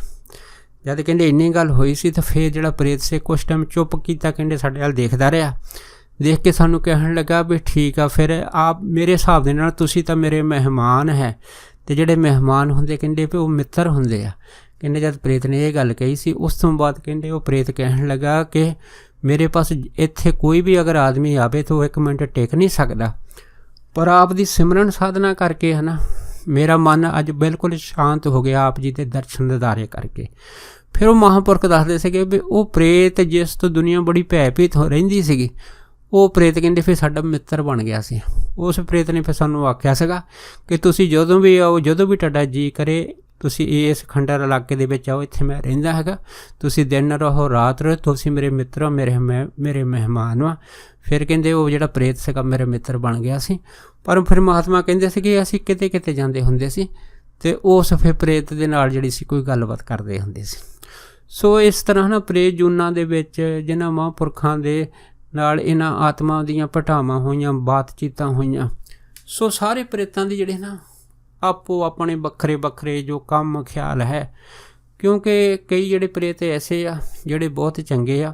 [SPEAKER 1] ਜਦ ਕਹਿੰਦੇ ਇੰਨੀ ਗੱਲ ਹੋਈ ਸੀ ਤਾਂ ਫਿਰ ਜਿਹੜਾ ਪ੍ਰੇਤ ਸੀ ਕੁਛ ਟਾਈਮ ਚੁੱਪ ਕੀਤਾ, ਕਹਿੰਦੇ ਸਾਡੇ ਵੱਲ ਦੇਖਦਾ ਰਿਹਾ, ਦੇਖ ਕੇ ਸਾਨੂੰ ਕਹਿਣ ਲੱਗਾ ਵੀ ਠੀਕ ਆ, ਫਿਰ ਆਪ ਮੇਰੇ ਹਿਸਾਬ ਦੇ ਨਾਲ ਤੁਸੀਂ ਤਾਂ ਮੇਰੇ ਮਹਿਮਾਨ ਹੈ ਤੇ ਜਿਹੜੇ ਮਹਿਮਾਨ ਹੁੰਦੇ ਕਹਿੰਦੇ ਵੀ ਉਹ ਮਿੱਤਰ ਹੁੰਦੇ ਆ। ਕਹਿੰਦੇ ਜਦ ਪ੍ਰੇਤ ਨੇ ਇਹ ਗੱਲ ਕਹੀ ਸੀ ਉਸ ਤੋਂ ਬਾਅਦ ਕਹਿੰਦੇ ਉਹ ਪ੍ਰੇਤ ਕਹਿਣ ਲੱਗਾ ਕਿ ਮੇਰੇ ਪਾਸ ਇੱਥੇ ਕੋਈ ਵੀ ਅਗਰ ਆਦਮੀ ਆਵੇ ਤਾਂ ਉਹ 1 ਮਿੰਟ ਟਿਕ ਨਹੀਂ ਸਕਦਾ, ਪਰ ਆਪ ਦੀ ਸਿਮਰਨ ਸਾਧਨਾ ਕਰਕੇ ਹੈ ਨਾ ਮੇਰਾ ਮਨ ਅੱਜ ਬਿਲਕੁਲ ਸ਼ਾਂਤ ਹੋ ਗਿਆ ਆਪ ਜੀ ਦੇ ਦਰਸ਼ਨ ਦਿਦਾਰੇ ਕਰਕੇ। ਫਿਰ ਉਹ ਮਹਾਂਪੁਰਖ ਦੱਸਦੇ ਸੀਗੇ ਵੀ ਉਹ ਪ੍ਰੇਤ ਜਿਸ ਤੋਂ ਦੁਨੀਆ ਬੜੀ ਭੈਭੀਤ ਰਹਿੰਦੀ ਸੀਗੀ, ਉਹ ਪ੍ਰੇਤ ਕਹਿੰਦੇ ਫਿਰ ਸਾਡਾ ਮਿੱਤਰ ਬਣ ਗਿਆ ਸੀ। ਉਸ ਪ੍ਰੇਤ ਨੇ ਫਿਰ ਸਾਨੂੰ ਆਖਿਆ ਸੀਗਾ ਕਿ ਤੁਸੀਂ ਜਦੋਂ ਵੀ ਆਓ, ਜਦੋਂ ਵੀ ਤੁਹਾਡਾ ਜੀ ਕਰੇ ਤੁਸੀਂ ਇਸ ਖੰਡਰ ਇਲਾਕੇ ਦੇ ਵਿੱਚ ਆਓ, ਇੱਥੇ ਮੈਂ ਰਹਿੰਦਾ ਹੈਗਾ, ਤੁਸੀਂ ਦਿਨ ਰਹੋ ਰਾਤ ਰਹੋ, ਤੁਸੀਂ ਮੇਰੇ ਮਿੱਤਰ ਹੋ, ਮੇਰੇ ਮਹਿਮਾਨ ਵਾ। ਫਿਰ ਕਹਿੰਦੇ ਉਹ ਜਿਹੜਾ ਪ੍ਰੇਤ ਸੀਗਾ ਮੇਰੇ ਮਿੱਤਰ ਬਣ ਗਿਆ ਸੀ। ਪਰ ਫਿਰ ਮਹਾਤਮਾ ਕਹਿੰਦੇ ਸੀ ਕਿ ਅਸੀਂ ਕਿਤੇ ਕਿਤੇ ਜਾਂਦੇ ਹੁੰਦੇ ਸੀ ਤੇ ਉਸ ਫਿਰ ਪ੍ਰੇਤ ਦੇ ਨਾਲ ਜਿਹੜੀ ਸੀ ਕੋਈ ਗੱਲਬਾਤ ਕਰਦੇ ਹੁੰਦੇ ਸੀ। ਸੋ ਇਸ ਤਰ੍ਹਾਂ ਨਾ ਪ੍ਰੇਤ ਜੂਨਾਂ ਦੇ ਵਿੱਚ ਜਿਨ੍ਹਾਂ ਮਹਾਂਪੁਰਖਾਂ ਦੇ ਨਾਲ ਇਹਨਾਂ ਆਤਮਾ ਦੀਆਂ ਭਟਾਵਾਂ ਹੋਈਆਂ, ਬਾਤਚੀਤਾਂ ਹੋਈਆਂ। ਸੋ ਸਾਰੇ ਪ੍ਰੇਤਾਂ ਦੀ ਜਿਹੜੇ ਨਾ ਆਪੋ ਆਪਣੇ ਵੱਖਰੇ ਵੱਖਰੇ ਜੋ ਕੰਮ ਖਿਆਲ ਹੈ, ਕਿਉਂਕਿ ਕਈ ਜਿਹੜੇ ਪ੍ਰੇਤ ਐਸੇ ਆ ਜਿਹੜੇ ਬਹੁਤ ਚੰਗੇ ਆ,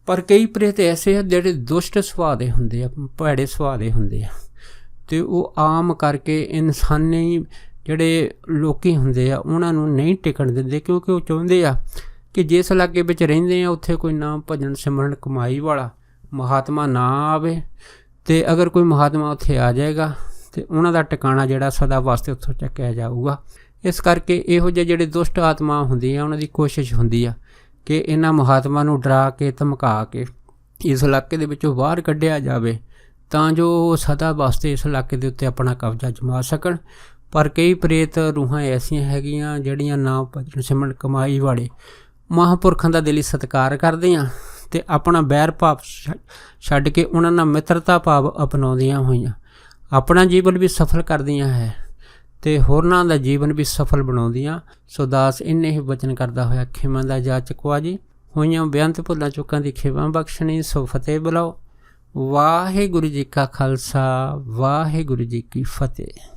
[SPEAKER 1] ਪਰ ਕਈ ਪ੍ਰੇਤ ਐਸੇ ਆ ਜਿਹੜੇ ਦੁਸ਼ਟ ਸੁਭਾਅ ਦੇ ਹੁੰਦੇ ਆ, ਭੈੜੇ ਸੁਭਾਅ ਦੇ ਹੁੰਦੇ ਆ ਤੇ ਉਹ ਆਮ ਕਰਕੇ ਇਨਸਾਨੀ ਜਿਹੜੇ ਲੋਕੀ ਹੁੰਦੇ ਆ ਉਹਨਾਂ ਨੂੰ ਨਹੀਂ ਟਿਕਣ ਦਿੰਦੇ, ਕਿਉਂਕਿ ਉਹ ਚਾਹੁੰਦੇ ਆ ਕਿ ਜਿਸ ਇਲਾਕੇ ਵਿੱਚ ਰਹਿੰਦੇ ਆ ਉੱਥੇ ਕੋਈ ਨਾਮ ਭਜਨ ਸਿਮਰਨ ਕਮਾਈ ਵਾਲਾ ਮਹਾਤਮਾ ਨਾ ਆਵੇ, ਤੇ ਅਗਰ ਕੋਈ ਮਹਾਤਮਾ ਉੱਥੇ ਆ ਜਾਏਗਾ ਤੇ ਉਹਨਾਂ ਦਾ ਟਿਕਾਣਾ ਜਿਹੜਾ ਸਦਾ ਵਾਸਤੇ ਉੱਥੋਂ ਚੱਕਿਆ ਜਾਊਗਾ। ਇਸ ਕਰਕੇ ਇਹੋ ਜਿਹੇ ਜਿਹੜੇ ਦੁਸ਼ਟ ਆਤਮਾ ਹੁੰਦੀਆਂ ਉਹਨਾਂ ਦੀ ਕੋਸ਼ਿਸ਼ ਹੁੰਦੀ ਆ ਕਿ ਇਹਨਾਂ ਮਹਾਤਮਾ ਨੂੰ ਡਰਾ ਕੇ ਧਮਕਾ ਕੇ ਇਸ ਇਲਾਕੇ ਦੇ ਵਿੱਚੋਂ ਬਾਹਰ ਕੱਢਿਆ ਜਾਵੇ ਤਾਂ ਜੋ ਸਦਾ ਵਾਸਤੇ ਇਸ ਇਲਾਕੇ ਦੇ ਉੱਤੇ ਆਪਣਾ ਕਬਜ਼ਾ ਜਮਾ ਸਕਣ। ਪਰ ਕਈ ਪ੍ਰੇਤ ਰੂਹਾਂ ਐਸੀਆਂ ਹੈਗੀਆਂ ਜਿਹੜੀਆਂ ਨਾਮ ਭਜਨ ਸਿਮਰਨ ਕਮਾਈ ਵਾਲੇ ਮਹਾਂਪੁਰਖਾਂ ਦਾ ਦਿਲੀ ਸਤਿਕਾਰ ਕਰਦੇ ਆ ਤੇ ਆਪਣਾ ਵੈਰ ਭਾਵ ਛੱਡ ਕੇ ਉਹਨਾਂ ਨਾਲ ਮਿੱਤਰਤਾ ਭਾਵ ਅਪਣਾਉਂਦੀਆਂ ਹੋਈਆਂ ਆਪਣਾ ਜੀਵਨ ਵੀ ਸਫਲ ਕਰਦੀਆਂ ਹੈ ਤੇ ਹੋਰਨਾਂ ਦਾ ਜੀਵਨ ਵੀ ਸਫਲ ਬਣਾਉਂਦੀਆਂ। ਸੋ ਦਾਸ ਇੰਨੇ ਹੀ ਬਚਨ ਕਰਦਾ ਹੋਇਆ ਖਿਮਾ ਦਾ ਜਾਚਕਵਾ ਜੀ, ਹੋਈਆਂ ਬੇਅੰਤ ਭੁੱਲਾਂ ਚੁੱਕਾਂ ਦੀ ਖਿਮਾ ਬਖਸ਼ਣੀ। ਸੋ ਫਤਿਹ ਬੁਲਾਓ। ਵਾਹਿਗੁਰੂ ਜੀ ਕਾ ਖਾਲਸਾ, ਵਾਹਿਗੁਰੂ ਜੀ ਕੀ ਫਤਿਹ।